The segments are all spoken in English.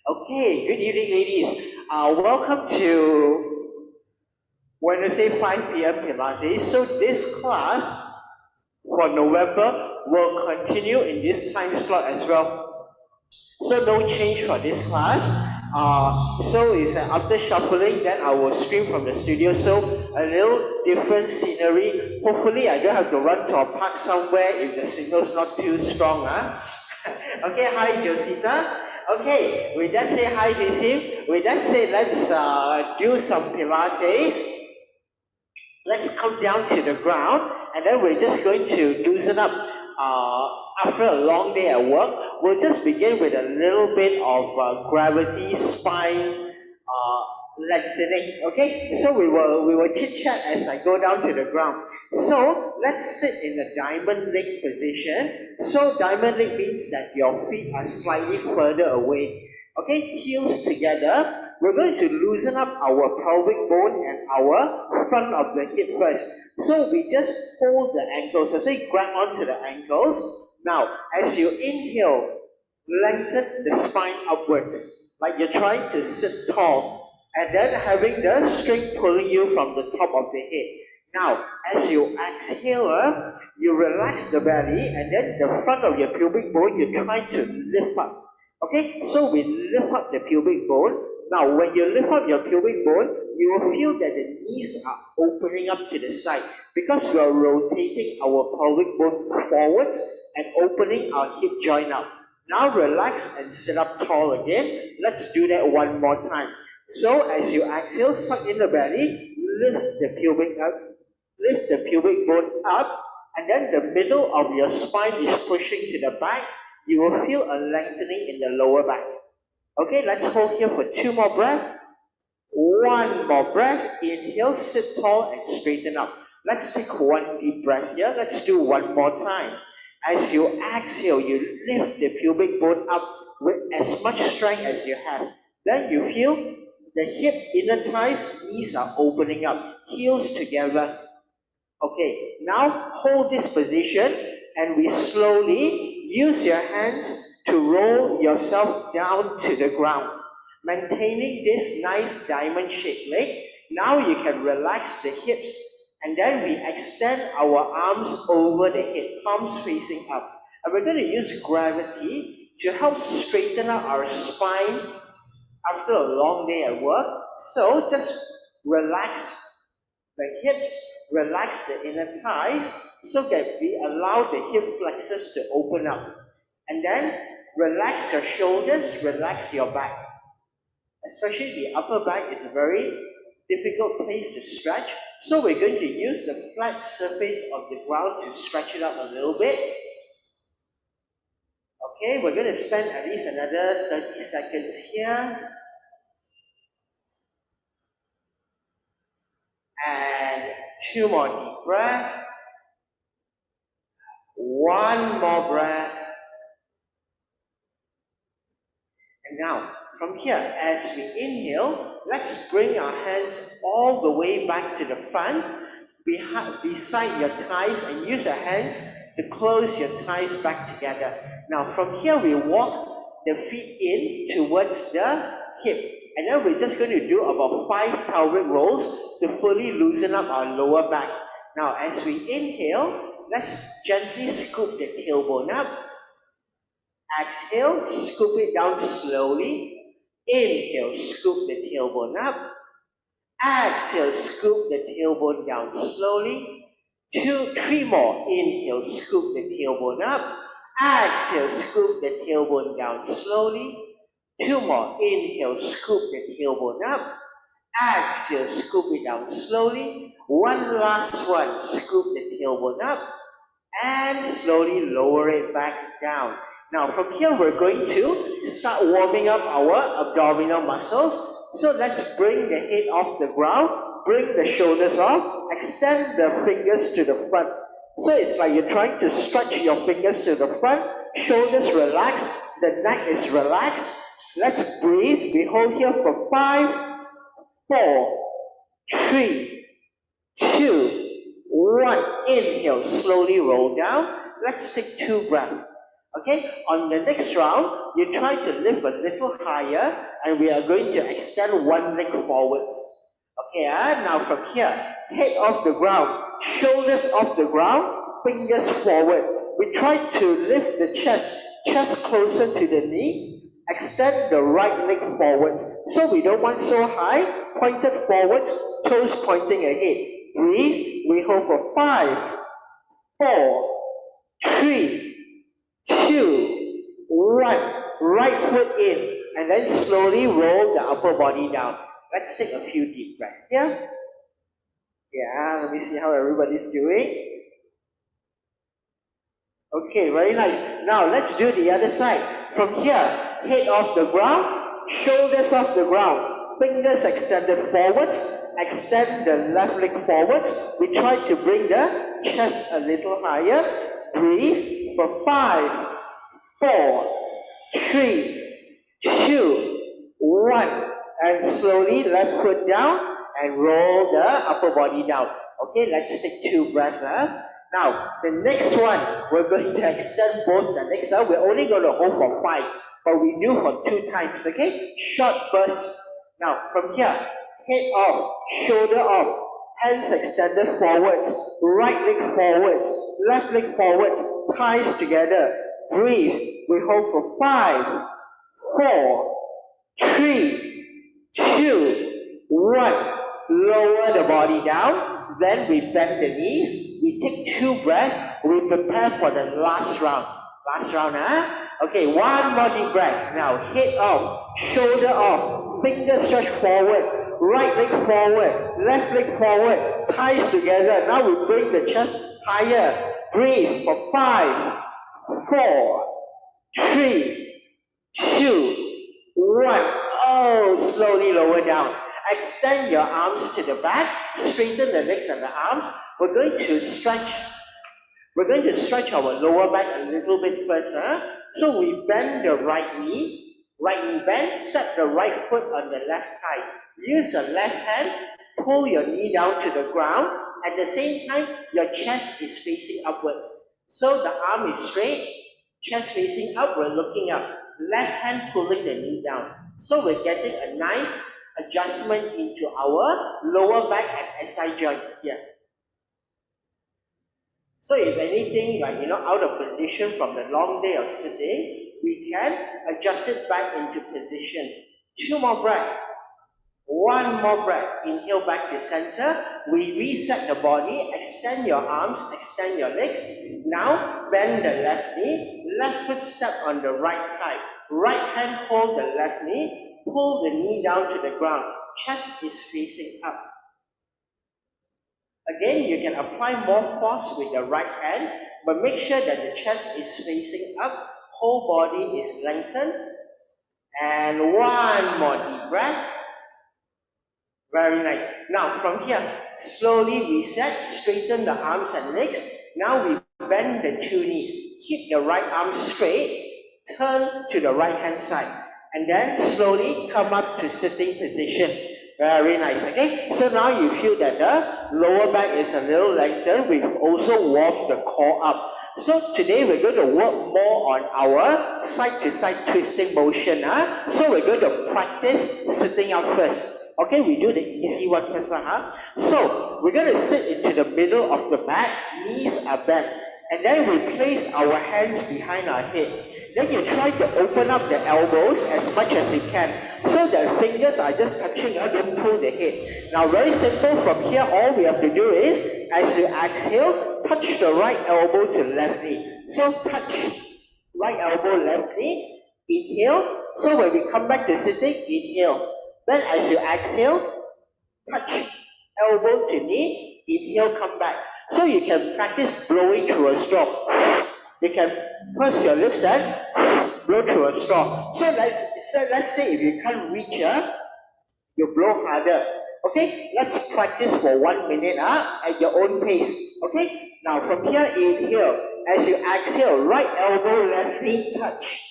Okay, good evening, ladies. Welcome to Wednesday 5 p.m. Pilates. So this class for November will continue in this time slot as well. So no change for this class. So it's after shuffling, then I will stream from the studio. So a little different scenery. Hopefully, I don't have to run to a park somewhere if the signal's not too strong. Okay, hi Josita. Okay, with that say hi Visim. With that say, let's do some Pilates. Let's come down to the ground, and then we're just going to loosen up. After a long day at work, we'll just begin with a little bit of gravity, spine lengthening. Okay, so we will chit chat as I go down to the ground. So let's sit in the diamond leg position. So diamond leg means that your feet are slightly further away. Okay, heels together. We're going to loosen up our pelvic bone and our front of the hip first. So we just hold the ankles. So you grab onto the ankles. Now, as you inhale, lengthen the spine upwards, like you're trying to sit tall, and then having the string pulling you from the top of the head. Now, as you exhale, you relax the belly, and then the front of your pubic bone, you try to lift up. Okay, so we lift up the pubic bone. Now, when you lift up your pubic bone, you will feel that the knees are opening up to the side because we are rotating our pelvic bone forwards and opening our hip joint up. Now relax and sit up tall again. Let's do that one more time. So as you exhale, suck in the belly, lift the pubic bone up, and then the middle of your spine is pushing to the back. You will feel a lengthening in the lower back. Okay, let's hold here for 2 more breaths. One more breath. Inhale, sit tall and straighten up. Let's take one deep breath here. Let's do one more time. As you exhale, you lift the pubic bone up with as much strength as you have. Then you feel the hip, inner thighs, knees are opening up. Heels together. Okay, now hold this position and we slowly use your hands to roll yourself down to the ground. Maintaining this nice diamond shaped leg, now you can relax the hips and then we extend our arms over the head, palms facing up. And we're going to use gravity to help straighten out our spine after a long day at work. So just relax the hips, relax the inner thighs so that we allow the hip flexors to open up. And then relax your shoulders, relax your back. Especially the upper back is a very difficult place to stretch. So we're going to use the flat surface of the ground to stretch it up a little bit. Okay, we're going to spend at least another 30 seconds here. And 2 more deep breaths. One more breath. And now, from here, as we inhale, let's bring our hands all the way back to the front, beside your thighs, and use your hands to close your thighs back together. Now, from here, we walk the feet in towards the hip. And then we're just going to do about 5 pelvic rolls to fully loosen up our lower back. Now, as we inhale, let's gently scoop the tailbone up. Exhale, scoop it down slowly. Inhale, scoop the tailbone up. Exhale, scoop the tailbone down slowly. 2, 3 more. Inhale, scoop the tailbone up. Exhale, scoop the tailbone down slowly. 2 more. Inhale, scoop the tailbone up. Exhale, scoop it down slowly. One last one. Scoop the tailbone up. And slowly lower it back down. Now from here we're going to start warming up our abdominal muscles. So let's bring the head off the ground, bring the shoulders off, extend the fingers to the front. So it's like you're trying to stretch your fingers to the front, shoulders relaxed, the neck is relaxed. Let's breathe. We hold here for 5, 4, 3, 2, 1. Inhale, slowly roll down. Let's take 2 breaths. Okay, on the next round, you try to lift a little higher, and we are going to extend one leg forwards. Okay, now from here, head off the ground, shoulders off the ground, fingers forward. We try to lift the chest closer to the knee, extend the right leg forwards. So we don't want so high, pointed forwards, toes pointing ahead. Breathe, we hold for 5, 4, 3, 2, 1. Right foot in, and then slowly roll the upper body down. Let's take a few deep breaths here. Yeah, let me see how everybody's doing. Okay, very nice. Now let's do the other side. From here, head off the ground, shoulders off the ground, fingers extended forwards, extend the left leg forwards. We try to bring the chest a little higher. Breathe for 5, 4, 3, 2, 1. And slowly left foot down and roll the upper body down. Okay, let's take 2 breaths. Now, the next one, we're going to extend both the legs. We're only going to hold for 5, but we do for 2 times, okay? Short bursts. Now, from here, head off, shoulder off, hands extended forwards, right leg forwards, left leg forwards, thighs together. Breathe. We hold for 5, 4, 3, 2, 1. Lower the body down. Then we bend the knees. We take 2 breaths. We prepare for the last round. Last round, Okay, one more deep breath. Now, head off, shoulder off, fingers stretch forward, right leg forward, left leg forward, thighs together. Now we bring the chest higher. Breathe for 5, 4, 3, 2, 1. Oh, slowly lower down. Extend your arms to the back. Straighten the legs and the arms. We're going to stretch our lower back a little bit first. So we bend the right knee bend, step the right foot on the left thigh. Use the left hand, pull your knee down to the ground. At the same time, your chest is facing upwards. So the arm is straight, chest facing up, we're looking up. Left hand pulling the knee down. So we're getting a nice adjustment into our lower back and SI joints here. So if anything out of position from the long day of sitting, we can adjust it back into position. 2 more breaths. 1 more breath. Inhale back to center. We reset the body. Extend your arms, extend your legs. Now bend the left knee. Left foot step on the right thigh. Right hand hold the left knee. Pull the knee down to the ground. Chest is facing up. Again, you can apply more force with the right hand, but make sure that the chest is facing up, whole body is lengthened. And 1 more deep breath. Very nice. Now, from here, slowly reset, straighten the arms and legs. Now we bend the 2 knees. Keep the right arm straight, turn to the right hand side, and then slowly come up to sitting position. Very nice, okay? So now you feel that the lower back is a little lengthened. We've also warmed the core up. So today we're going to work more on our side-to-side twisting motion. So we're going to practice sitting up first. Okay, we do the easy one first. So we're going to sit into the middle of the mat, knees are bent. And then we place our hands behind our head. Then you try to open up the elbows as much as you can. So that fingers are just touching, don't pull the head. Now very simple, from here all we have to do is, as you exhale, touch the right elbow to left knee. So touch right elbow, left knee, inhale. So when we come back to sitting, inhale. Then as you exhale, touch elbow to knee, inhale, come back. So you can practice blowing through a straw. You can press your lips and blow through a straw. So let's say if you can't reach, you blow harder. Okay, let's practice for 1 minute at your own pace. Okay, now from here, inhale. As you exhale, right elbow, left knee, touch.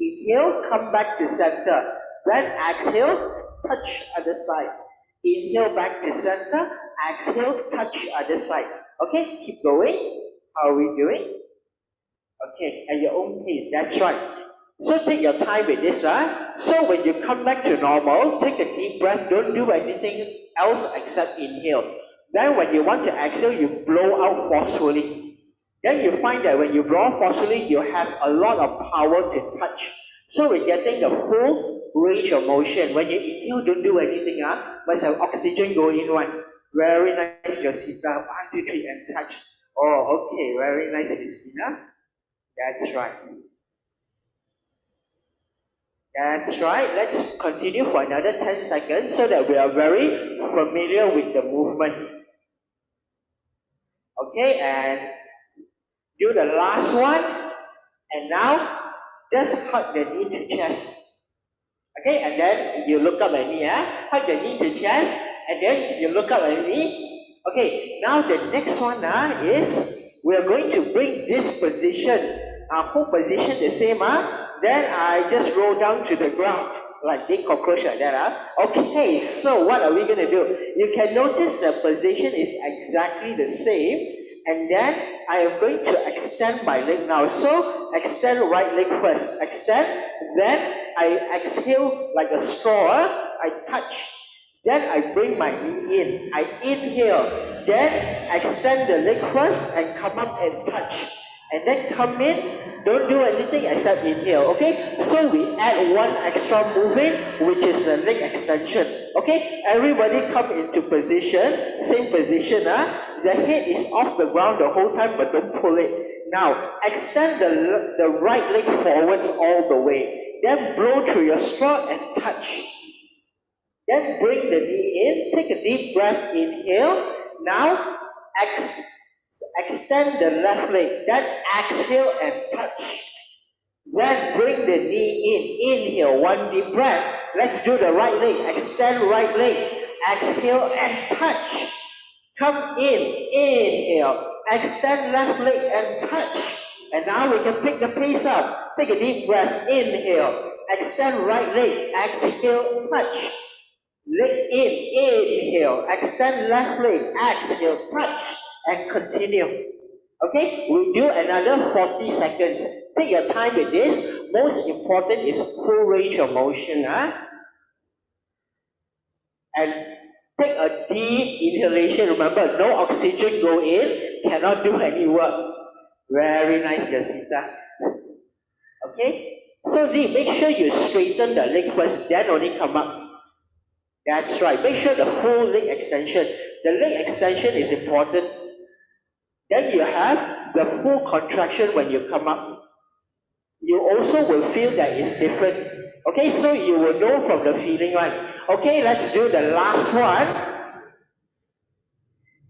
Inhale, come back to center. Then exhale, touch other side. Inhale back to center. Exhale, touch other side. Okay, keep going. How are we doing? Okay, at your own pace, that's right. So take your time with this, So when you come back to normal, take a deep breath, don't do anything else except inhale. Then when you want to exhale, you blow out forcefully. Then you find that when you blow out forcefully, you have a lot of power to touch. So we're getting the full range of motion. When you inhale, don't do anything, must have oxygen go in one. Very nice, Yosita. 1, 2, 3, and touch. Oh, okay, very nice, Christina. That's right. That's right. Let's continue for another 10 seconds so that we are very familiar with the movement. Okay, and do the last one. And now, just hug the knee to chest. Okay, and then you look up at me, hug the knee to chest, and then you look up at me. Okay, now the next one is, we are going to bring this position, whole position the same, then I just roll down to the ground, like big cockroach like that, Okay, so what are we going to do? You can notice the position is exactly the same, and then I am going to extend my leg now. So extend right leg first, extend, then I exhale like a straw, I touch. Then I bring my knee in, I inhale, then extend the leg first and come up and touch. And then come in, don't do anything except inhale, okay? So we add one extra movement, which is the leg extension, okay? Everybody come into position, same position, The head is off the ground the whole time, but don't pull it. Now, extend the right leg forwards all the way. Then blow through your straw and touch. Then bring the knee in, take a deep breath, inhale. Now, extend the left leg, then exhale and touch. Then bring the knee in, inhale, one deep breath. Let's do the right leg, extend right leg, exhale and touch. Come in, inhale, extend left leg and touch. And now we can pick the pace up. Take a deep breath, inhale, extend right leg, exhale, touch. Leg in, inhale, extend left leg, exhale, touch, and continue. Okay, we'll do another 40 seconds. Take your time with this. Most important is full range of motion. And take a deep inhalation. Remember, no oxygen go in, cannot do any work. Very nice, Jacinta. Okay, so Lee, make sure you straighten the leg first, then only come up. That's right. Make sure the full leg extension. The leg extension is important. Then you have the full contraction when you come up. You also will feel that it's different. Okay, so you will know from the feeling one. Okay, let's do the last one.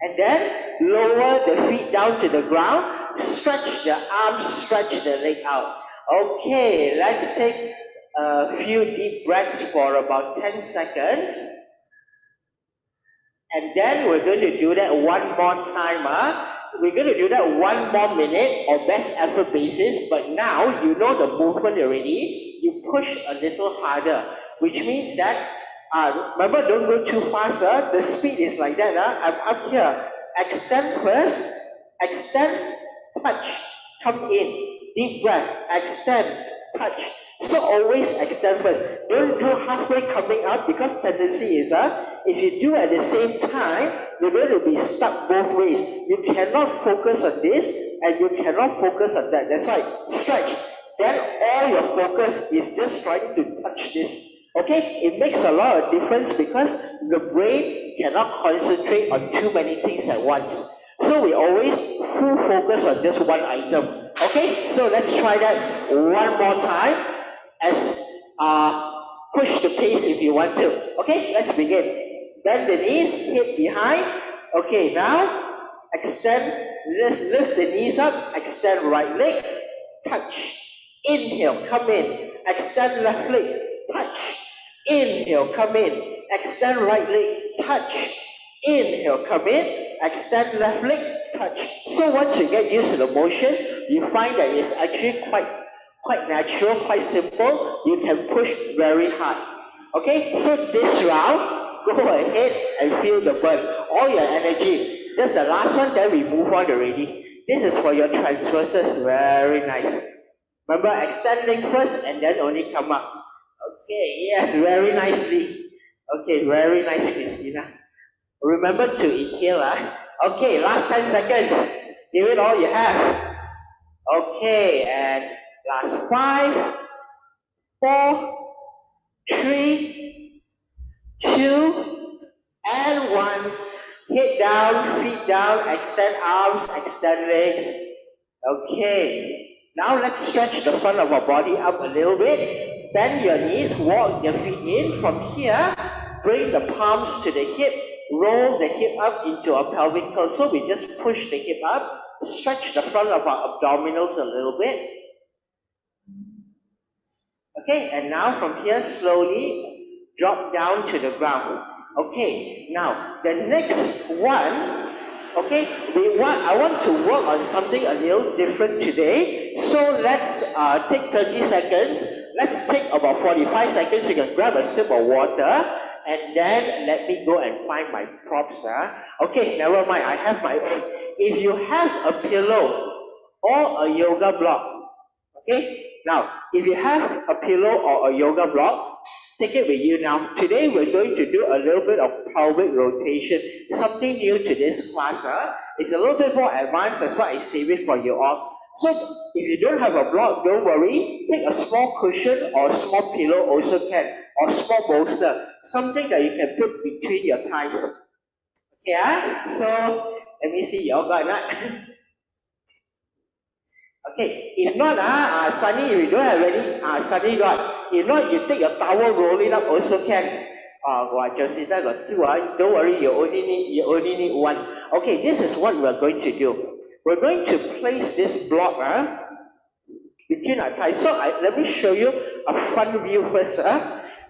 And then lower the feet down to the ground. Stretch the arms, stretch the leg out. Okay, let's take a few deep breaths for about 10 seconds. And then we're going to do that one more time. We're going to do that one more minute or best effort basis. But now you know the movement already. You push a little harder, which means that, remember, don't go too fast. The speed is like that. I'm up here. Extend first. Extend, touch, come in. Deep breath, extend, touch. So always extend first. Don't do halfway coming up, because tendency is, if you do at the same time, you're going to be stuck both ways. You cannot focus on this and you cannot focus on that. That's why stretch. Then all your focus is just trying to touch this. Okay? It makes a lot of difference because the brain cannot concentrate on too many things at once. So we always full focus on just one item. Okay? So let's try that one more time. As push the pace if you want to. Okay, let's begin. Bend the knees, hip behind. Okay, now extend, lift the knees up, extend right leg, touch. Inhale, come in, extend left leg, touch. Inhale, come in, extend right leg, touch. Inhale, come in, extend left leg, touch. So once you get used to the motion, you find that it's actually quite natural, quite simple. You can push very hard. Okay, so this round, go ahead and feel the burn. All your energy. That's the last one, then we move on already. This is for your transverses. Very nice. Remember, extending first and then only come up. Okay, yes, very nicely. Okay, very nice, Christina. Remember to inhale. Okay, last 10 seconds. Give it all you have. Okay, and last 5, 4, 3, 2, and 1. Head down, feet down, extend arms, extend legs. Okay, now let's stretch the front of our body up a little bit. Bend your knees, walk your feet in. From here, bring the palms to the hip, roll the hip up into a pelvic curl. So we just push the hip up, stretch the front of our abdominals a little bit. Okay, and now from here, slowly drop down to the ground. Okay, now the next one, okay, I want to work on something a little different today. So let's take 30 seconds. Let's take about 45 seconds. You can grab a sip of water and then let me go and find my props. Okay, never mind. I have my own. If you have a pillow or a yoga block, okay, now if you have a pillow or a yoga block, take it with you now. Today we're going to do a little bit of pelvic rotation. Something new to this class. It's a little bit more advanced, that's why I save it for you all. So if you don't have a block, don't worry. Take a small cushion or a small pillow also can, or small bolster. Something that you can put between your thighs. Okay, so let me see, you all got that? Okay, if not, Sunny, if you don't have any, Sunny got. If not, you take your towel, roll it up also can. Josita got 2, don't worry, you only need 1. Okay, this is what we're going to do. We're going to place this block between our thighs. So let me show you a front view first.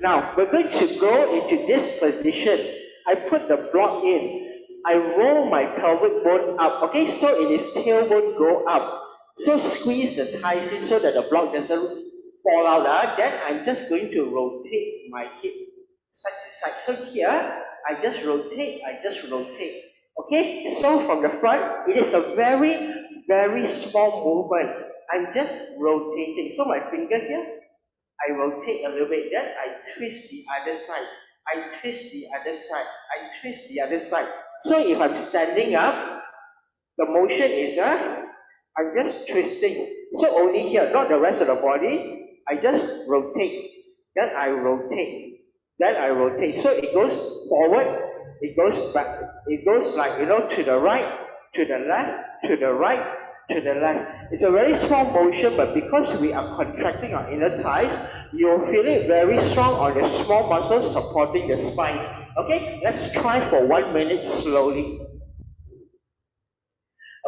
Now, we're going to go into this position. I put the block in. I roll my pelvic bone up. Okay, so it is tailbone go up. So squeeze the thighs in so that the block doesn't fall out. Then I'm just going to rotate my hip side to side. So here, I just rotate. Okay, so from the front, it is a very, very small movement. I'm just rotating. So my finger here, I rotate a little bit. Then I twist the other side. I twist the other side. I twist the other side. So if I'm standing up, the motion is I'm just twisting. So only here, not the rest of the body. I just rotate. Then I rotate. Then I rotate. So it goes forward, it goes back. It goes like, to the right, to the left, to the right, to the left. It's a very small motion, but because we are contracting our inner thighs, you'll feel it very strong on the small muscles supporting the spine. Okay, let's try for 1 minute slowly.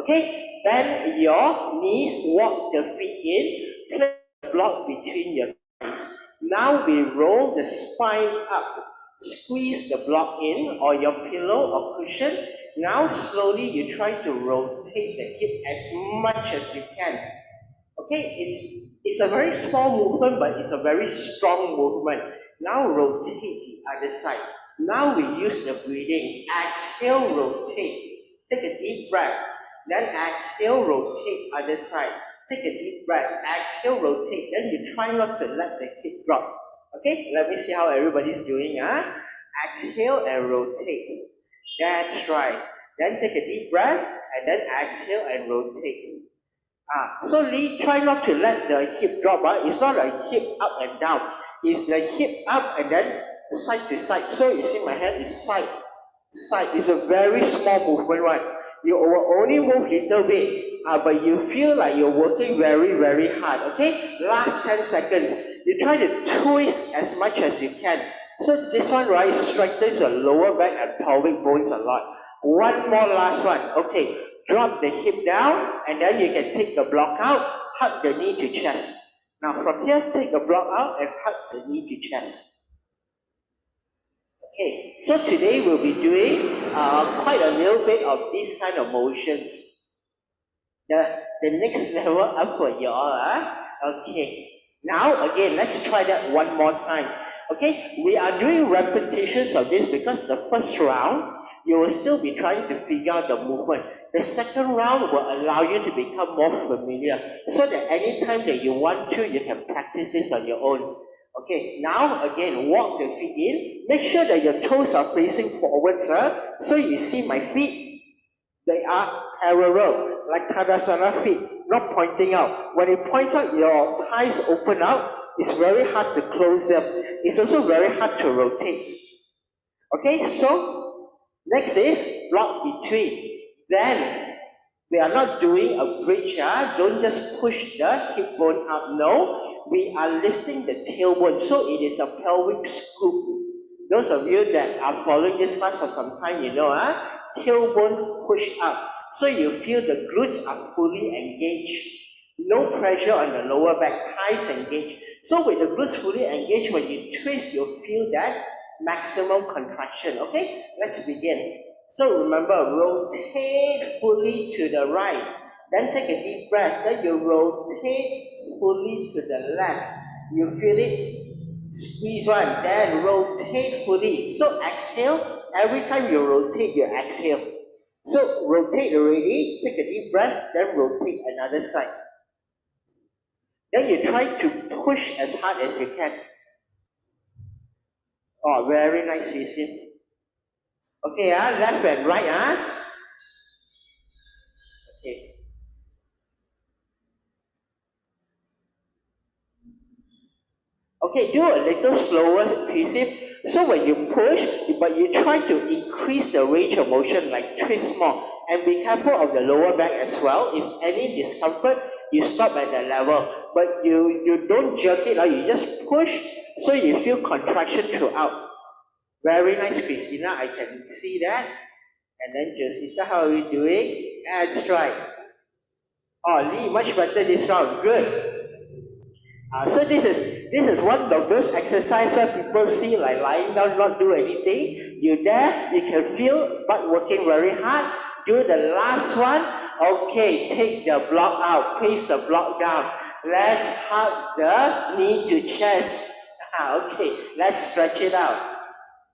Okay, bend your knees, walk the feet in, place the block between your thighs. Now we roll the spine up. Squeeze the block in, or your pillow or cushion. Now slowly you try to rotate the hip as much as you can. Okay, it's a very small movement, but it's a very strong movement. Now rotate the other side. Now we use the breathing. Exhale, rotate. Take a deep breath. Then exhale, rotate other side. Take a deep breath. Exhale, rotate. Then you try not to let the hip drop. Okay, let me see how everybody's doing. Exhale and rotate. That's right. Then take a deep breath and then exhale and rotate. So try not to let the hip drop. It's not a hip up and down. It's the hip up and then side to side. So you see my hand is side. Side is a very small movement, right? You will only move little bit, but you feel like you're working very, very hard. Okay? Last 10 seconds. You try to twist as much as you can. So this one, right, strengthens the lower back and pelvic bones a lot. One more last one. Okay. Drop the hip down, and then you can take the block out, hug the knee to chest. Now from here, take the block out and hug the knee to chest. Okay, so today we'll be doing quite a little bit of these kind of motions. The next level up for you all. Okay, now again, let's try that one more time. Okay, we are doing repetitions of this because the first round, you will still be trying to figure out the movement. The second round will allow you to become more familiar, so that anytime that you want to, you can practice this on your own. Okay, now again, walk the feet in. Make sure that your toes are facing forwards. So you see my feet, they are parallel, like Tadasana feet, not pointing out. When it points out, your thighs open out. It's very hard to close them. It's also very hard to rotate. Okay, so next is block between. Then we are not doing a bridge. Don't just push the hip bone up. No, we are lifting the tailbone. So it is a pelvic scoop. Those of you that are following this class for some time, you know, tailbone push up. So you feel the glutes are fully engaged. No pressure on the lower back, thighs engaged. So with the glutes fully engaged, when you twist, you'll feel that maximum contraction. Okay, let's begin. So remember, rotate fully to the right. Then take a deep breath. Then you rotate fully to the left. You feel it? Squeeze one. Then rotate fully. So exhale. Every time you rotate, you exhale. So rotate already. Take a deep breath. Then rotate another side. Then you try to push as hard as you can. Oh, very nice, you see. Okay, left and right, Okay. Okay, do a little slower, Chrissy. So when you push, but you try to increase the range of motion, like twist more. And be careful of the lower back as well. If any discomfort, you stop at the level. But you don't jerk it, you just push, so you feel contraction throughout. Very nice, Christina. I can see that. And then Josita, how are we doing? That's right. Oh, Lee, much better this round. Good. So this is one of those exercises where people see like lying down, not do anything. You there, you can feel butt working very hard. Do the last one. Okay, take the block out, place the block down. Let's hug the knee to chest. Okay, let's stretch it out.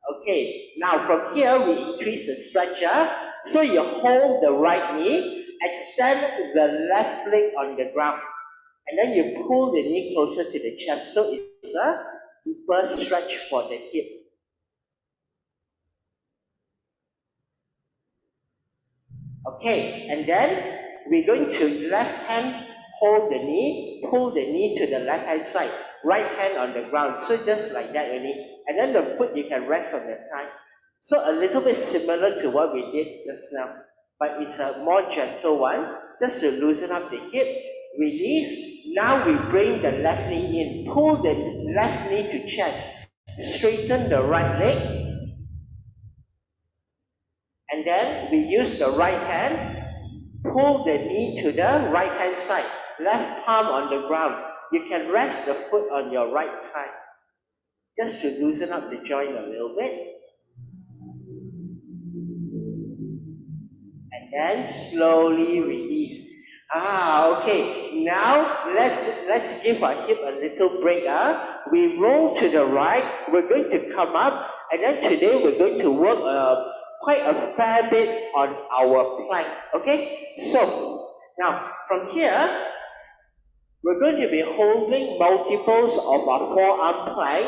Okay, now from here we increase the stretcher. So you hold the right knee, extend the left leg on the ground, and then you pull the knee closer to the chest. So it's a deeper stretch for the hip. Okay, and then we're going to left hand hold the knee, pull the knee to the left hand side, right hand on the ground. So just like that only. And then the foot you can rest on the thigh. So a little bit similar to what we did just now, but it's a more gentle one, just to loosen up the hip, release. Now we bring the left knee in, pull the left knee to chest, straighten the right leg, and then we use the right hand, pull the knee to the right hand side, left palm on the ground. You can rest the foot on your right thigh, just to loosen up the joint a little bit. And then slowly release. Okay. Now let's give our hip a little break. We roll to the right. We're going to come up, and then today we're going to work quite a fair bit on our plank. Okay. So now from here, we're going to be holding multiples of our forearm plank,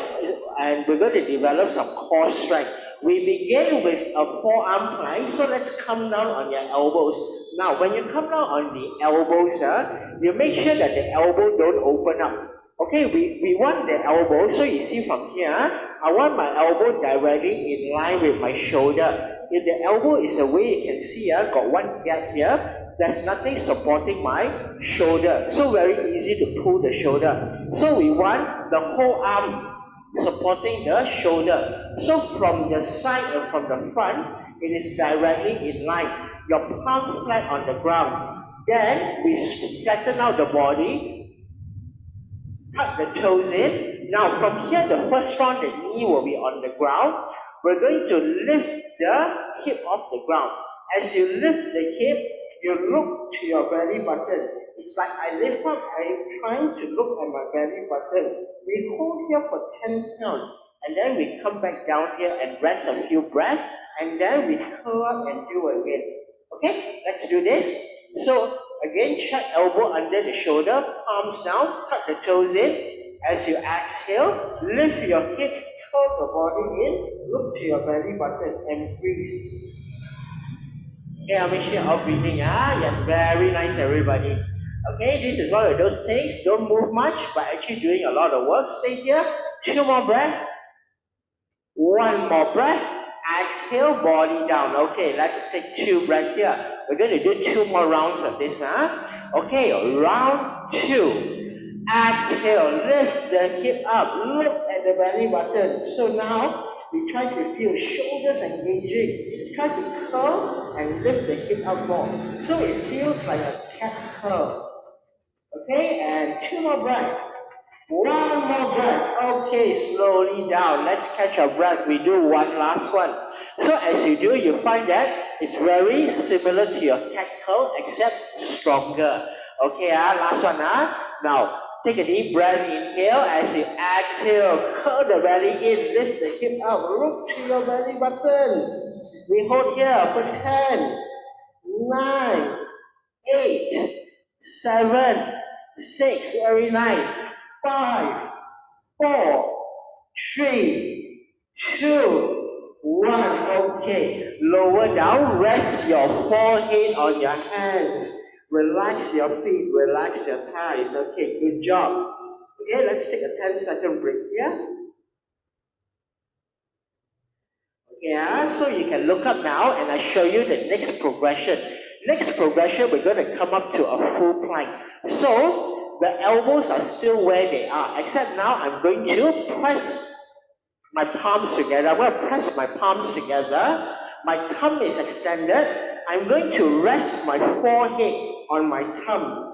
and we're going to develop some core strength. We begin with a forearm plank, so let's come down on your elbows. Now, when you come down on the elbows, you make sure that the elbow don't open up. Okay, we want the elbow, so you see from here, I want my elbow directly in line with my shoulder. If the elbow is away, you can see got one gap here. There's nothing supporting my shoulder. So very easy to pull the shoulder. So we want the whole arm supporting the shoulder. So from the side and from the front, it is directly in line. Your palm flat on the ground. Then we flatten out the body, tuck the toes in. Now from here, the first round, the knee will be on the ground. We're going to lift the hip off the ground. As you lift the hip, you look to your belly button. It's like I lift up, I'm trying to look at my belly button. We hold here for 10 counts, and then we come back down here and rest a few breaths, and then we curl up and do again. Okay, let's do this. So again, check elbow under the shoulder, palms down, tuck the toes in. As you exhale, lift your hips, curl the body in, look to your belly button and breathe. Okay, I'll make sure of breathing. Yes, very nice, everybody. Okay, this is one of those things. Don't move much, but actually doing a lot of work. Stay here. 2 more breath. 1 more breath. Exhale, body down. Okay, let's take 2 breaths here. We're going to do 2 more rounds of this. Okay, round 2. Exhale, lift the hip up. Look at the belly button. So now, we try to feel shoulders engaging. Try to curl and lift the hip up more. So it feels like a cat curl. Okay, and 2 more breaths. 1 more breath. Okay, slowly down. Let's catch our breath. We do one last one. So as you do, you find that it's very similar to your cat curl, except stronger. Okay, last one. Now, take a deep breath. Inhale. As you exhale, curl the belly in. Lift the hip up. Look to your belly button. We hold here for 10, 9, 8, 7, 6. Very nice. 5, 4, 3, 2, 1. Okay, lower down. Rest your forehead on your hands. Relax your feet. Relax your thighs. Okay, good job. Okay, let's take a 10-second break here. Okay, so you can look up now and I show you the next progression. Next progression, we're going to come up to a full plank. So, the elbows are still where they are, except now I'm going to press my palms together. I'm going to press my palms together. My thumb is extended. I'm going to rest my forehead on my thumb.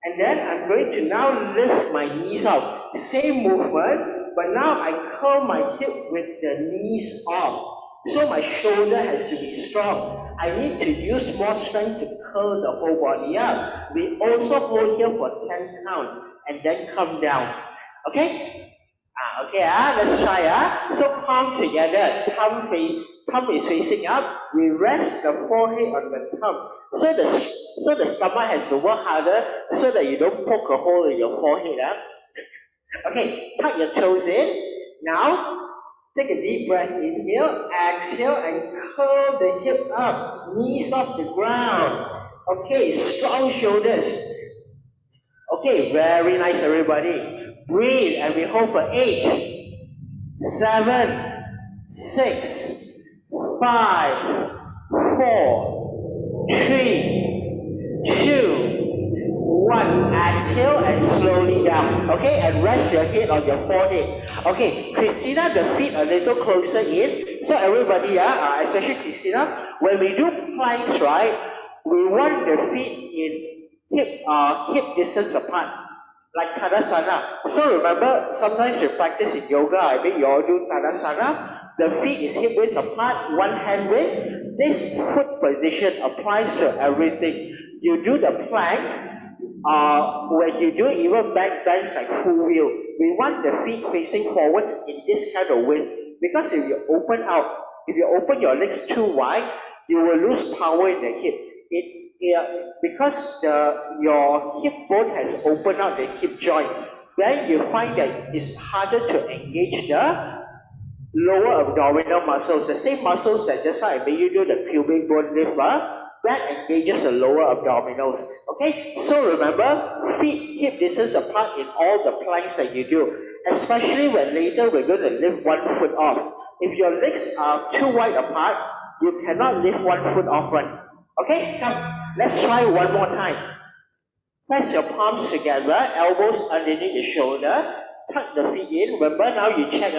And then I'm going to now lift my knees out. Same movement, but now I curl my hip with the knees off. So my shoulder has to be strong. I need to use more strength to curl the whole body up. We also hold here for 10 count and then come down. Okay? Okay, let's try. So palm together, thumb is facing up. We rest the forehead on the thumb. So the stomach has to work harder so that you don't poke a hole in your forehead. Okay, tuck your toes in. Now, take a deep breath. Inhale, exhale, and curl the hip up. Knees off the ground. Okay, strong shoulders. Okay, very nice, everybody. Breathe, and we hold for 8, 7, 6, 5, 4, 3, 2, 1. Exhale and slowly down. Okay, and rest your head on your forehead. Okay, Christina, the feet a little closer in. So everybody, especially Christina, when we do planks, right, we want the feet in hip distance apart, like Tadasana. So remember, sometimes you practice in yoga, I mean you all do Tadasana. The feet is hip width apart, one hand width. This foot position applies to everything. You do the plank, when you do even back bends like full wheel, we want the feet facing forwards in this kind of way. Because if you open your legs too wide, you will lose power in the hip. Because your hip bone has opened out the hip joint, then you find that it's harder to engage the lower abdominal muscles, the same muscles that just like when you do the pubic bone lift, that engages the lower abdominals. Okay, so remember, feet hip distance apart in all the planks that you do, especially when later we're going to lift one foot off. If your legs are too wide apart, you cannot lift one foot off one. Okay, come, let's try one more time. Press your palms together, elbows underneath the shoulder, tuck the feet in. Remember, now you check,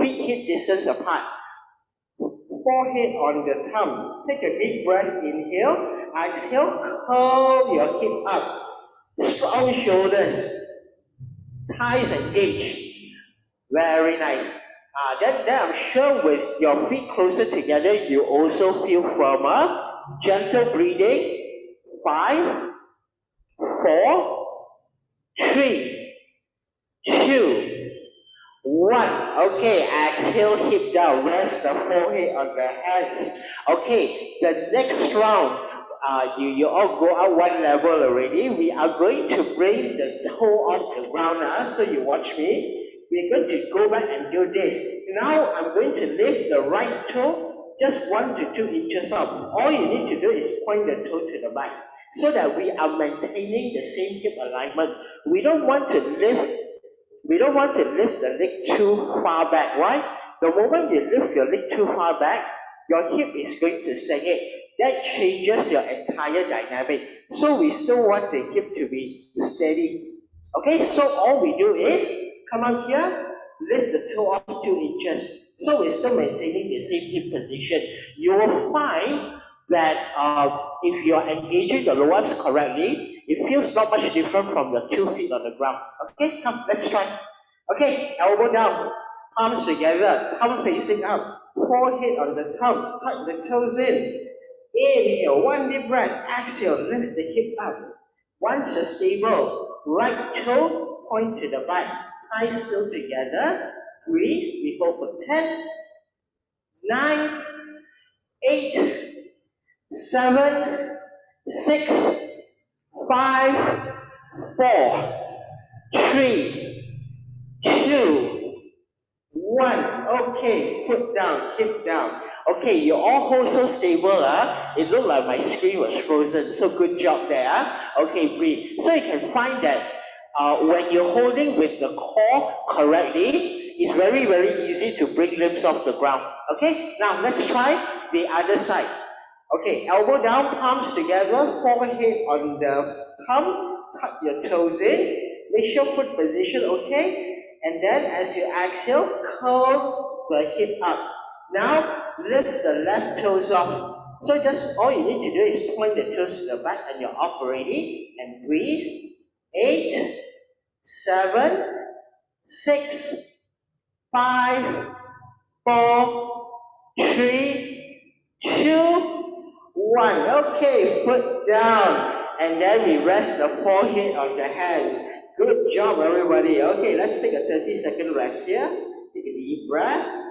feet hip distance apart. Forehead on the thumb. Take a deep breath, inhale, exhale, curl your hip up. Strong shoulders, thighs engaged. Very nice. Then I'm sure with your feet closer together, you also feel firmer. Gentle breathing. 5, 4, 3, 2, 1. Okay, exhale, hip down. Rest the forehead on the hands. Okay, the next round, you all go up one level already. We are going to bring the toe off the ground now. So you watch me. We're going to go back and do this. Now I'm going to lift the right toe just 1 to 2 inches up. All you need to do is point the toe to the back so that we are maintaining the same hip alignment. We don't want to lift the leg too far back, right? The moment you lift your leg too far back, your hip is going to sag it. That changes your entire dynamic. So we still want the hip to be steady. Okay, so all we do is come up here, lift the toe up 2 inches. So we're still maintaining the same hip position. You will find that if you are engaging the lower abs correctly, it feels not much different from your 2 feet on the ground. Okay, come, let's try. Okay, elbow down, palms together, thumb facing up, forehead on the thumb, tuck the toes in. Inhale, 1 deep breath, exhale, lift the hip up. Once you're stable, right toe, point to the back, eyes still together, breathe, we hold for 10, 9, 8, 7, 6, 5, 4, 3, 2, 1. Okay, foot down, hip down. Okay, you all hold so stable. It looked like my screen was frozen. So good job there. Okay, breathe. So you can find that when you're holding with the core correctly, it's very, very easy to bring limbs off the ground. Okay, now let's try the other side. Okay, elbow down, palms together, forehead on the thumb, tuck your toes in, make sure foot position okay, and then as you exhale, curl the hip up. Now, lift the left toes off. So just all you need to do is point the toes to the back and you're off already, and breathe. 8, 7, 6, 5, 4, 3, 2, 1. Okay, foot down. And then we rest the forehead on the hands. Good job, everybody. Okay, let's take a 30-second rest here. Take a deep breath.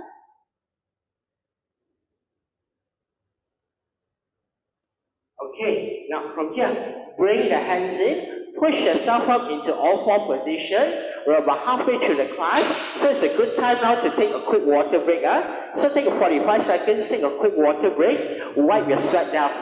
Okay, now from here, bring the hands in. Push yourself up into all 4 positions. We're about halfway through the class, so it's a good time now to take a quick water break. So take a 45 seconds, take a quick water break, wipe your sweat down.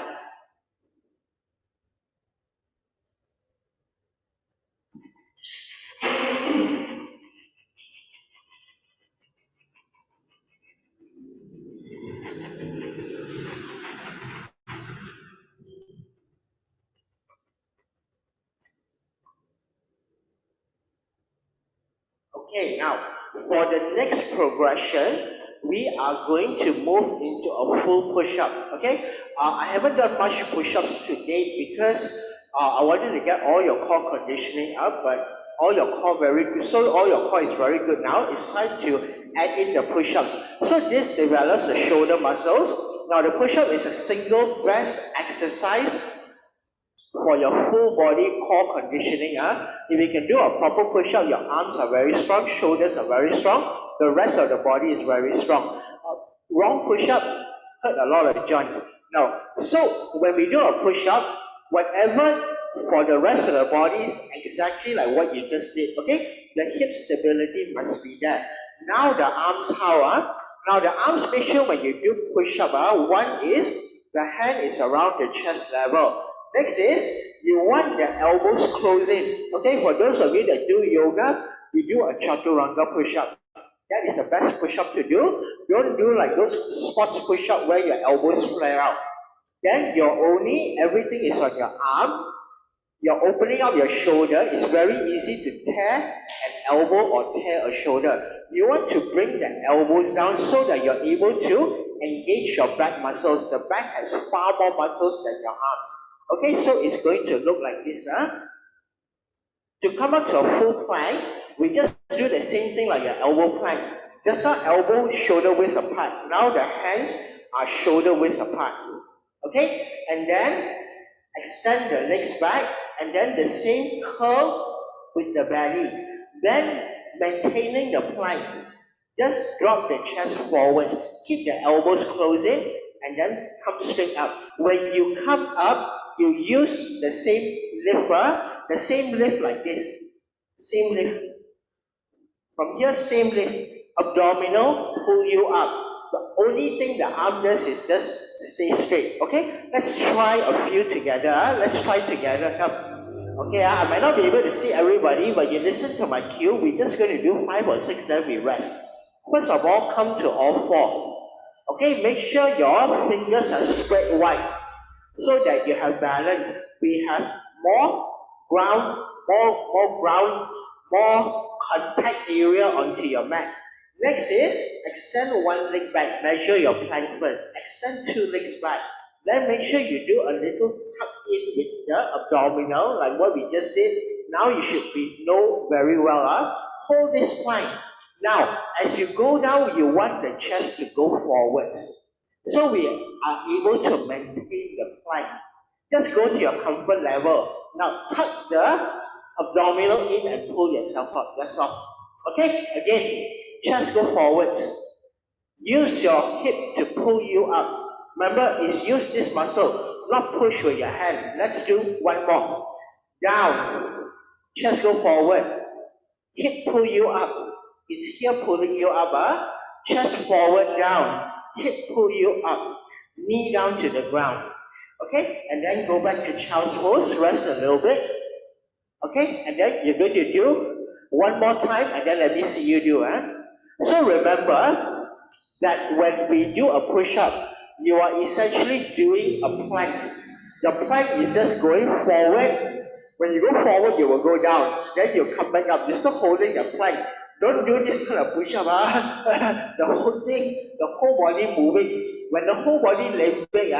Okay, now for the next progression, we are going to move into a full push-up. Okay, I haven't done much push-ups to date because I wanted to get all your core conditioning up, but all your core very good. So all your core is very good now. It's time to add in the push-ups. So this develops the shoulder muscles. Now the push-up is a single breast exercise for your full body core conditioning. If you can do a proper push-up, your arms are very strong, shoulders are very strong, the rest of the body is very strong. Wrong push-up hurt a lot of joints. Now, so when we do a push-up, whatever for the rest of the body is exactly like what you just did, okay? The hip stability must be there. Now the arms, how? Now the arms, make sure when you do push-up, one is the hand is around the chest level. Next is, you want the elbows closing. Okay, for those of you that do yoga, you do a chaturanga push-up. That is the best push-up to do. Don't do like those sports push-up where your elbows flare out. Then everything is on your arm. You're opening up your shoulder. It's very easy to tear an elbow or tear a shoulder. You want to bring the elbows down so that you're able to engage your back muscles. The back has far more muscles than your arms. Okay, so it's going to look like this. To come up to a full plank, we just do the same thing like an elbow plank. Just now elbow shoulder width apart. Now the hands are shoulder width apart. Okay, and then extend the legs back, and then the same curl with the belly. Then maintaining the plank. Just drop the chest forwards. Keep the elbows closing, and then come straight up. When you come up, you use the same lift, the same lift like this. Same lift. From here, same lift. Abdominal, pull you up. The only thing the arm does is just stay straight. Okay? Let's try a few together. Let's try together. Come. Okay, I might not be able to see everybody, but you listen to my cue. We're just going to do 5 or 6, then we rest. First of all, come to all 4. Okay, make sure your fingers are spread wide so that you have balance. We have more ground, more contact area onto your mat. Next is extend one leg back. Measure your plank first. Extend 2 legs back. Then make sure you do a little tuck in with the abdominal, like what we just did. Now you should know very well. Hold this plank. Now, as you go down, you want the chest to go forwards. So we are able to maintain the plank. Just go to your comfort level. Now tuck the abdominal in and pull yourself up. That's all. Okay? Again, chest go forwards. Use your hip to pull you up. Remember, it's use this muscle, not push with your hand. Let's do one more. Down. Chest go forward. Hip pull you up. It's here pulling you up. Chest forward, down. Hip pull you up. Knee down to the ground. Okay? And then go back to child's pose. Rest a little bit. Okay? And then you're going to do one more time, and then let me see you do. So remember that when we do a push-up, you are essentially doing a plank. The plank is just going forward. When you go forward, you will go down. Then you come back up. You're still holding the plank. Don't do this kind of push-up. The whole thing, the whole body moving. When the whole body leg big,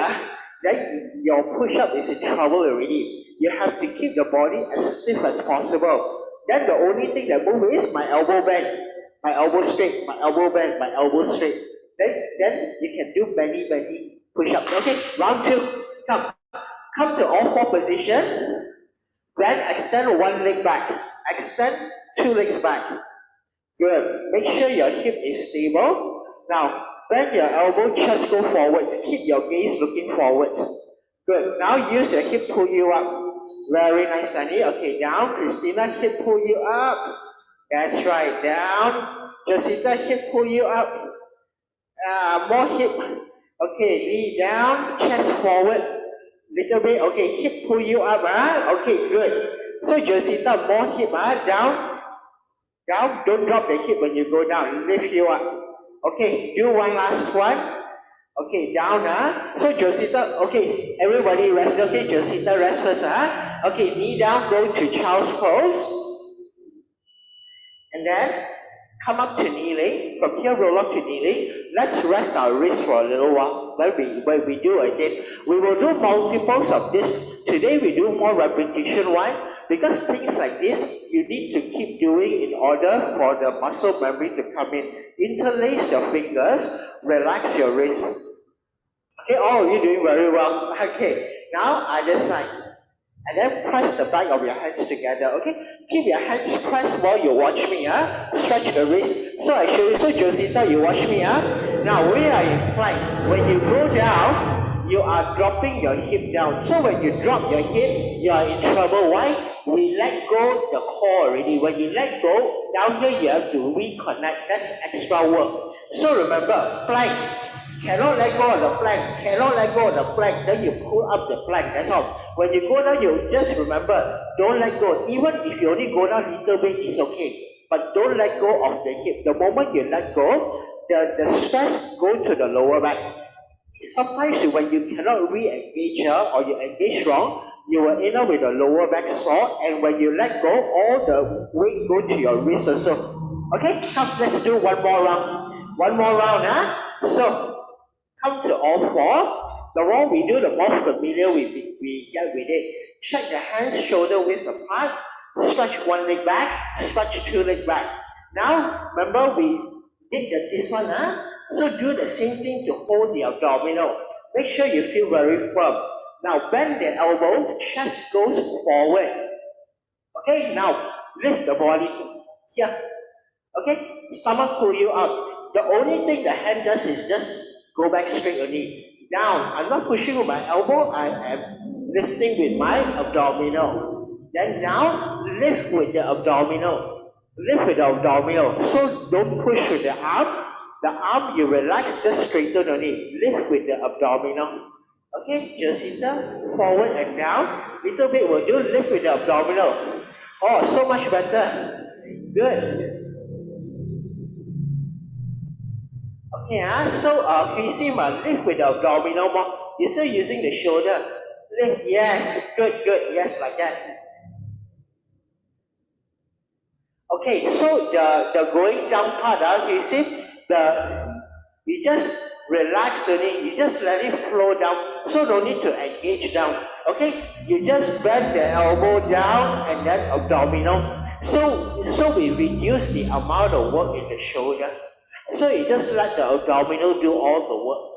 then your push-up is in trouble already. You have to keep the body as stiff as possible. Then the only thing that moves is my elbow bend, my elbow straight, my elbow bend, my elbow straight. Then you can do many push-ups. Okay, round 2. Come to all 4 position. Then extend 1 leg back. Extend 2 legs back. Good. Make sure your hip is stable. Now, bend your elbow, chest go forwards. Keep your gaze looking forwards. Good. Now use your hip pull you up. Very nice, Sunny. Okay, down. Christina, hip pull you up. That's right. Down. Josita, hip pull you up. More hip. Okay, knee down, chest forward. Little bit. Okay, hip pull you up. Okay, good. So Josita, more hip. Down. Down. Don't drop the hip when you go down. Lift you up. Okay, do one last one. Okay, down. So Josita, okay, everybody rest. Okay, Josita, rest first. Okay, knee down, go to child's pose. And then come up to kneeling. From here, roll up to kneeling. Let's rest our wrist for a little while. When we do again, we will do multiples of this. Today we do more repetition. Why? Because things like this, you need to keep doing in order for the muscle memory to come in. Interlace your fingers, relax your wrist. Okay, you're doing very well. Okay, now other side. And then press the back of your hands together, okay? Keep your hands pressed while you watch me, Stretch the wrist. So I show you. So Josita, you watch me, Now we are in plank. When you go down, you are dropping your hip down. So when you drop your hip, you are in trouble. Why? We let go the core already. When you let go, down here you have to reconnect. That's extra work. So remember, plank. Cannot let go of the plank. Cannot let go of the plank. Then you pull up the plank. That's all. When you go down, you just remember, don't let go. Even if you only go down a little bit, it's okay. But don't let go of the hip. The moment you let go, the stress go to the lower back. Sometimes when you cannot re-engage or you engage wrong, you will end up with a lower back sore. And when you let go, all the weight go to your wrist also. Okay, come, let's do one more round. One more round, So, come to all 4. The more we do, the more familiar we get with it. Check the hands shoulder width apart. Stretch 1 leg back. Stretch 2 leg back. Now, remember we did this one, So do the same thing to hold the abdominal. Make sure you feel very firm. Now bend the elbow. Chest goes forward. Okay, now lift the body here. Okay, stomach pull you up. The only thing the hand does is just go back straight only. Down. I'm not pushing with my elbow. I am lifting with my abdominal. Then now, lift with the abdominal. Lift with the abdominal. So don't push with the arm. The arm you relax, just straighten only. Lift with the abdominal. Okay, Jacinta, forward and down. Little bit will do. Lift with the abdominal. Oh, so much better. Good. Okay, so Fisim, lift with the abdominal more. You're still using the shoulder. Lift, yes, good, yes, like that. Okay, so the going down part, you see, you just relax only, you just let it flow down, so no need to engage down. Okay, you just bend the elbow down and then abdominal. So we reduce the amount of work in the shoulder. So you just let the abdominal do all the work.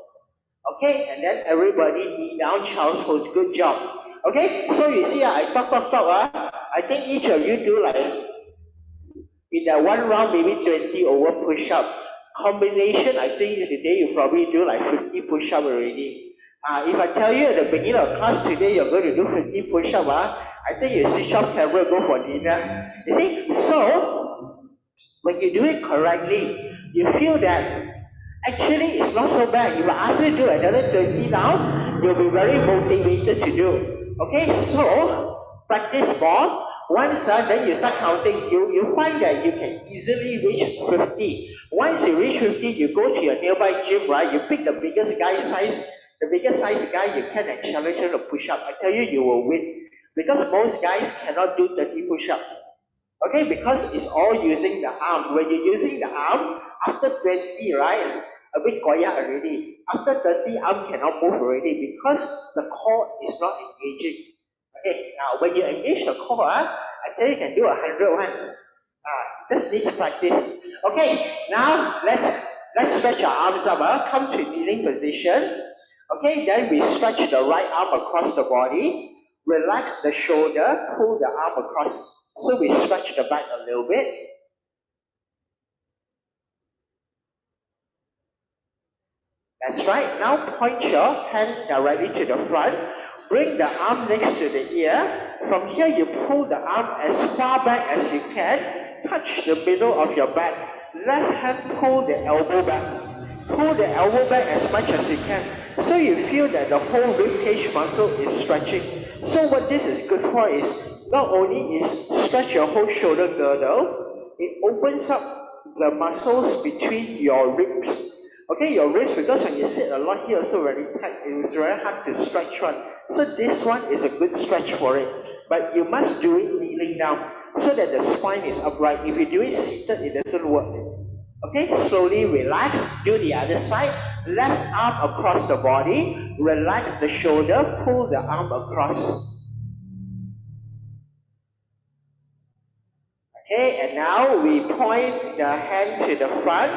Okay, and then everybody knee down, child's pose. Good job. Okay, so you see, I talk. I think each of you do like, in that one round, maybe 20 over push-up. Combination, I think today you probably do like 50 push-up already. If I tell you at the beginning of class today you're going to do 50 push-up, I think you switch off camera, go for dinner. You see, so when you do it correctly, you feel that actually it's not so bad. If I ask you to do another 20 now, you'll be very motivated to do. Okay, so practice more. Once then you start counting, you find that you can easily reach 50. Once you reach 50, you go to your nearby gym, right? You pick the biggest size guy you can and challenge him to push up. I tell you, you will win. Because most guys cannot do 30 push-up. Okay, because it's all using the arm. When you're using the arm, after 20, right, a bit koyak already. After 30, arm cannot move already because the core is not engaging. Okay, now when you engage the core, I tell you can do 100 one. Just needs practice. Okay, now let's stretch our arms up. Come to kneeling position. Okay, then we stretch the right arm across the body. Relax the shoulder, pull the arm across. So we stretch the back a little bit. That's right. Now point your hand directly to the front. Bring the arm next to the ear. From here, you pull the arm as far back as you can. Touch the middle of your back. Left hand pull the elbow back. Pull the elbow back as much as you can. So you feel that the whole rib cage muscle is stretching. So what this is good for is not only is stretch your whole shoulder girdle, it opens up the muscles between your ribs. Okay, your ribs, because when you sit a lot here also very tight, it is very hard to stretch one. So this one is a good stretch for it. But you must do it kneeling down so that the spine is upright. If you do it seated, it doesn't work. Okay, slowly relax, do the other side. Left arm across the body, relax the shoulder, pull the arm across. Okay, and now we point the hand to the front,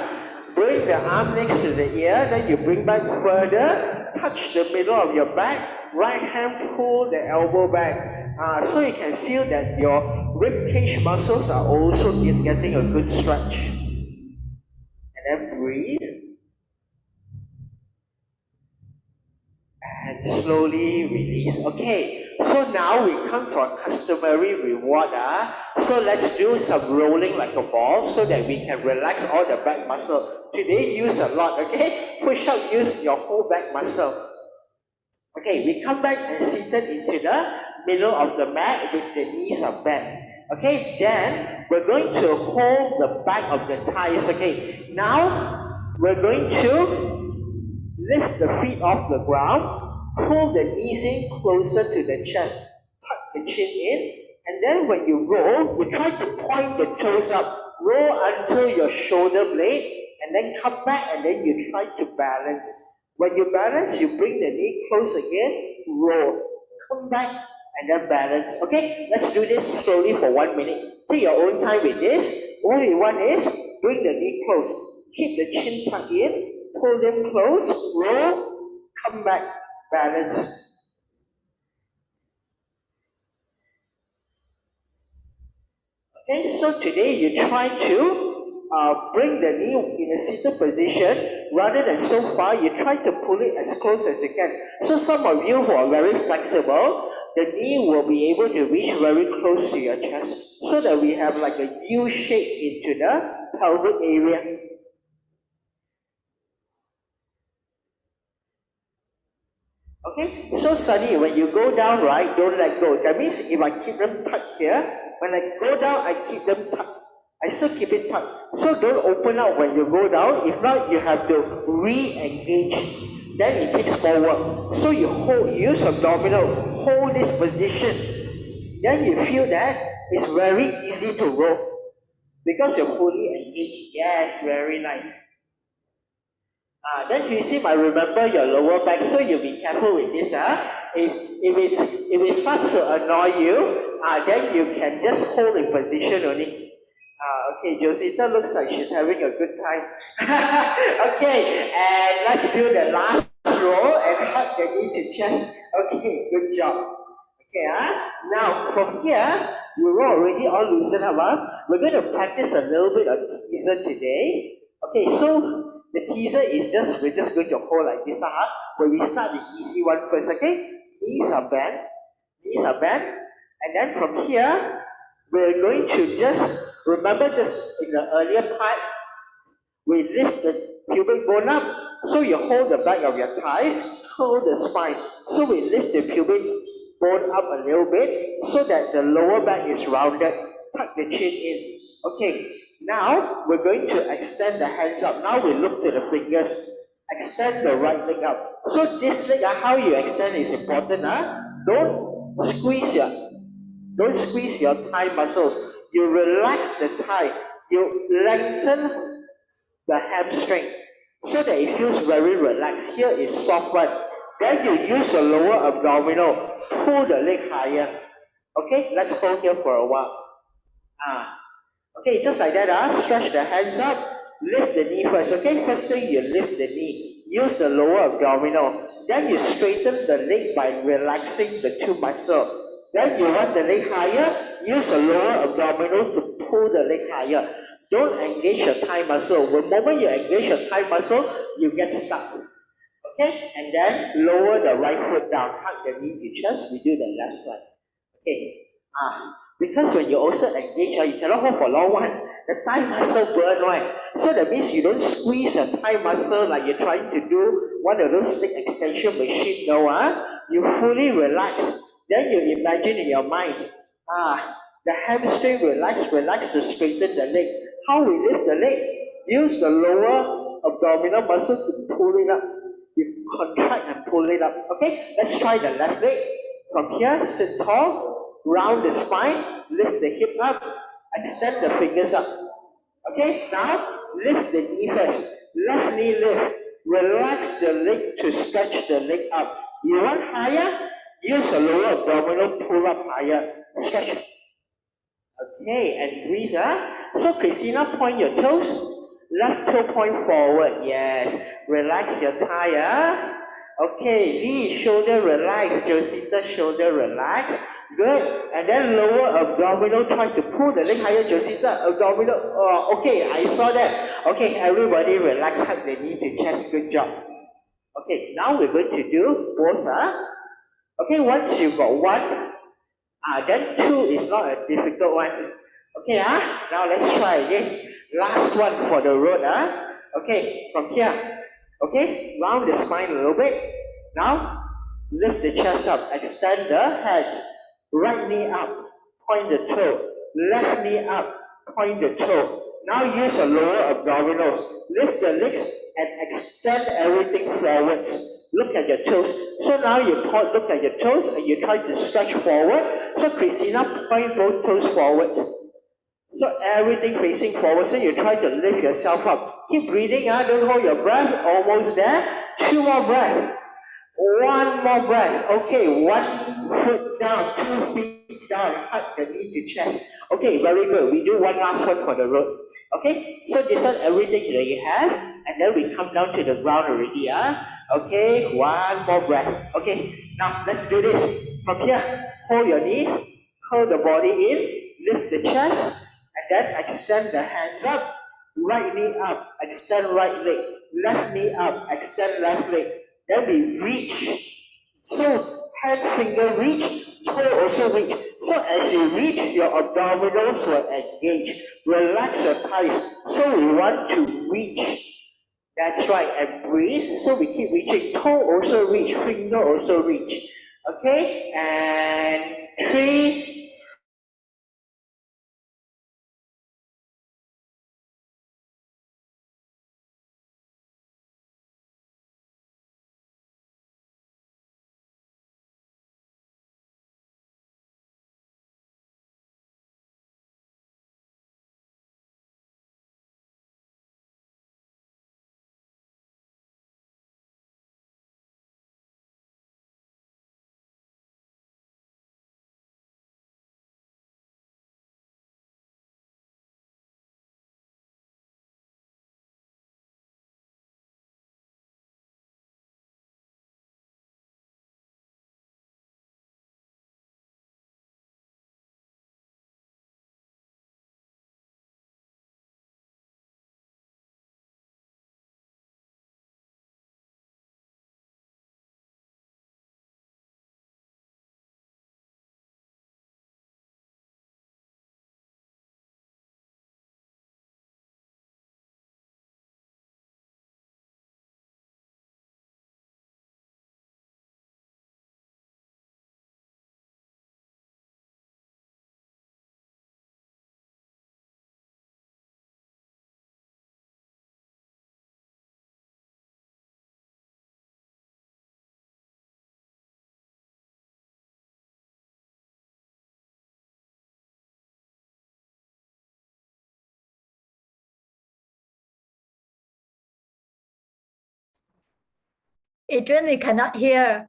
bring the arm next to the ear, then you bring back further, touch the middle of your back, right hand pull the elbow back. So you can feel that your rib cage muscles are also getting a good stretch. And then breathe. And slowly release. Okay, so now we come to our customary reward. So let's do some rolling like a ball so that we can relax all the back muscle. Today use a lot, okay? Push up, use your whole back muscle. Okay, we come back and seated into the middle of the mat with the knees are bent. Okay, then we're going to hold the back of the thighs. Okay, now we're going to lift the feet off the ground, pull the knees in closer to the chest, tuck the chin in, and then when you roll, you try to point the toes up, roll until your shoulder blade, and then come back and then you try to balance. When you balance, you bring the knee close again, roll, come back, and then balance. Okay, let's do this slowly for 1 minute. Take your own time with this. What we want is, bring the knee close, keep the chin tucked in, pull them close, roll, come back, balance. Okay, so today you try to bring the knee in a seated position. Rather than so far, you try to pull it as close as you can. So some of you who are very flexible, the knee will be able to reach very close to your chest so that we have like a U shape into the pelvic area. Okay, so Sunny, when you go down, right, don't let go. That means if I keep them tucked here, when I go down, I keep them tucked. I still keep it tucked. So don't open up when you go down. If not, you have to re-engage. Then it takes more work. So you use abdominal, hold this position. Then you feel that it's very easy to roll because you're fully engaged. Yes, very nice. Then you see, I remember your lower back, so you be careful with this. If it starts to annoy you, then you can just hold in position only. Okay, Josita looks like she's having a good time. Okay, and let's do the last roll and hug the knee to chest. Okay, good job. Okay, now from here, we're already all loosened up. We're going to practice a little bit of teaser today. Okay, so the teaser is we're just going to hold like this. But we start the easy one first, okay? Knees are bent, and then from here, we're going to remember just in the earlier part, we lift the pubic bone up, so you hold the back of your thighs, curl the spine. So we lift the pubic bone up a little bit, so that the lower back is rounded, tuck the chin in. Okay, now we're going to extend the hands up. Now we look to the fingers, extend the right leg up. So this leg, how you extend is important. Don't squeeze your thigh muscles. You relax the thigh. You lengthen the hamstring so that it feels very relaxed. Here is soft one. Then you use the lower abdominal. Pull the leg higher. Okay, let's hold here for a while. Okay, just like that. Stretch the hands up. Lift the knee first. Okay, first thing you lift the knee. Use the lower abdominal. Then you straighten the leg by relaxing the two muscles. Then you want the leg higher. Use the lower abdominal to pull the leg higher. Don't engage your thigh muscle. The moment you engage your thigh muscle, you get stuck. Okay, and then lower the right foot down. Hug the knee to chest. We do the left side. Okay. Because when you also engage, you cannot hold for long one. The thigh muscle burn, right? So that means you don't squeeze the thigh muscle like you're trying to do one of those leg extension machine. No, you fully relax. Then you imagine in your mind, the hamstring relax to straighten the leg. How we lift the leg? Use the lower abdominal muscle to pull it up. You contract and pull it up. Okay, let's try the left leg. From here, sit tall, round the spine, lift the hip up, extend the fingers up. Okay, now lift the knee first. Left knee lift. Relax the leg to stretch the leg up. You want higher? Use the lower abdominal, pull up higher. Stretch. Okay, and breathe. So Christina, point your toes. Left toe point forward. Yes. Relax your thigh. Okay, Lee, shoulder relax. Josita, shoulder relax. Good. And then lower abdominal, try to pull the leg higher. Josita, abdominal. Okay, I saw that. Okay, everybody relax. Hug the knee to chest. Good job. Okay, now we're going to do both. Okay, once you got one, then two is not a difficult one. Okay, now let's try again. Last one for the road. Okay, from here. Okay, round the spine a little bit. Now, lift the chest up. Extend the hands. Right knee up. Point the toe. Left knee up. Point the toe. Now use the lower abdominals. Lift the legs and extend everything forwards. Look at your toes. So now you look at your toes and you try to stretch forward. So Christina, point both toes forwards. So everything facing forward. So you try to lift yourself up. Keep breathing. Don't hold your breath. Almost there. 2 more breaths. 1 more breath. Okay, 1 foot down, 2 feet down. Hug the knee to chest. Okay, very good. We do one last one for the road. Okay, so this one everything that you have, and then we come down to the ground already. Okay, 1 more breath. Okay, now let's do this. From here, hold your knees, curl the body in, lift the chest, and then extend the hands up. Right knee up, extend right leg. Left knee up, extend left leg. Then we reach. So hand finger reach, toe also reach. So as you reach, your abdominals will engage. Relax your thighs. So we want to reach. That's right, and breathe. So we keep reaching. Toe also reach, finger also reach. Okay, and 3. Adrian, we cannot hear.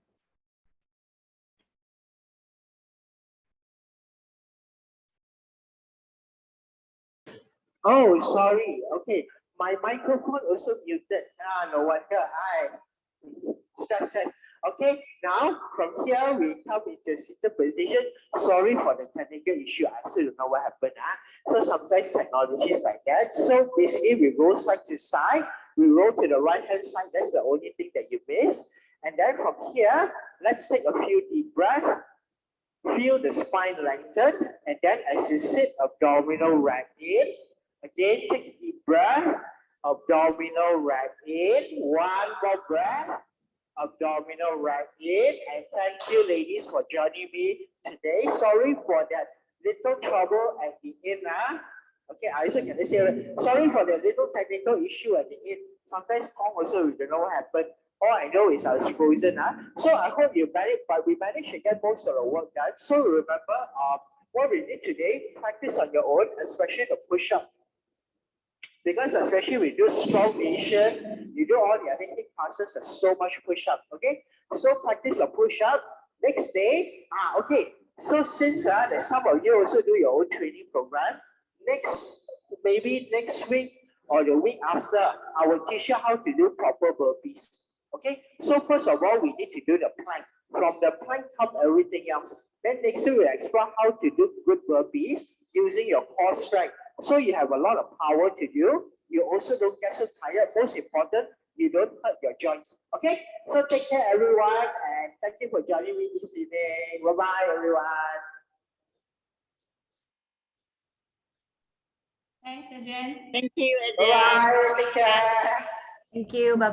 Oh, sorry. Okay, my microphone also muted. No wonder. Stress. Okay, now from here we come into seated position. Sorry for the technical issue. I also don't know what happened. So sometimes technology is like that. So basically we roll side to side. We roll to the right hand side. That's the only thing that you miss. And then from here, let's take a few deep breaths. Feel the spine lengthen. And then as you sit, abdominal wrap in. Again, take a deep breath. Abdominal wrap in. One more breath. Abdominal wrap in. And thank you, ladies, for joining me today. Sorry for that little trouble at the end. Okay, I also can say sorry for the little technical issue at the end. Sometimes Kong also we don't know what happened. All I know is I was frozen. So I hope you managed, but we managed to get most of the work done. So remember, what we did today, practice on your own, especially the push-up. Because especially we do strong nation, you do all the other hip classes, there's so much push-up, okay? So practice a push-up. Next day, okay. So since there's some of you also do your own training program, maybe next week or the week after, I will teach you how to do proper burpees. Okay, so first of all, we need to do the plank. From the plank come everything else. Then next week we'll explore how to do good burpees using your core strength. So you have a lot of power to do. You also don't get so tired. Most important, you don't hurt your joints. Okay, so take care everyone, and thank you for joining me this evening. Bye-bye everyone. Thanks, Adrian. Thank you, Adrian. Bye-bye. Take care. Thank you. Bye.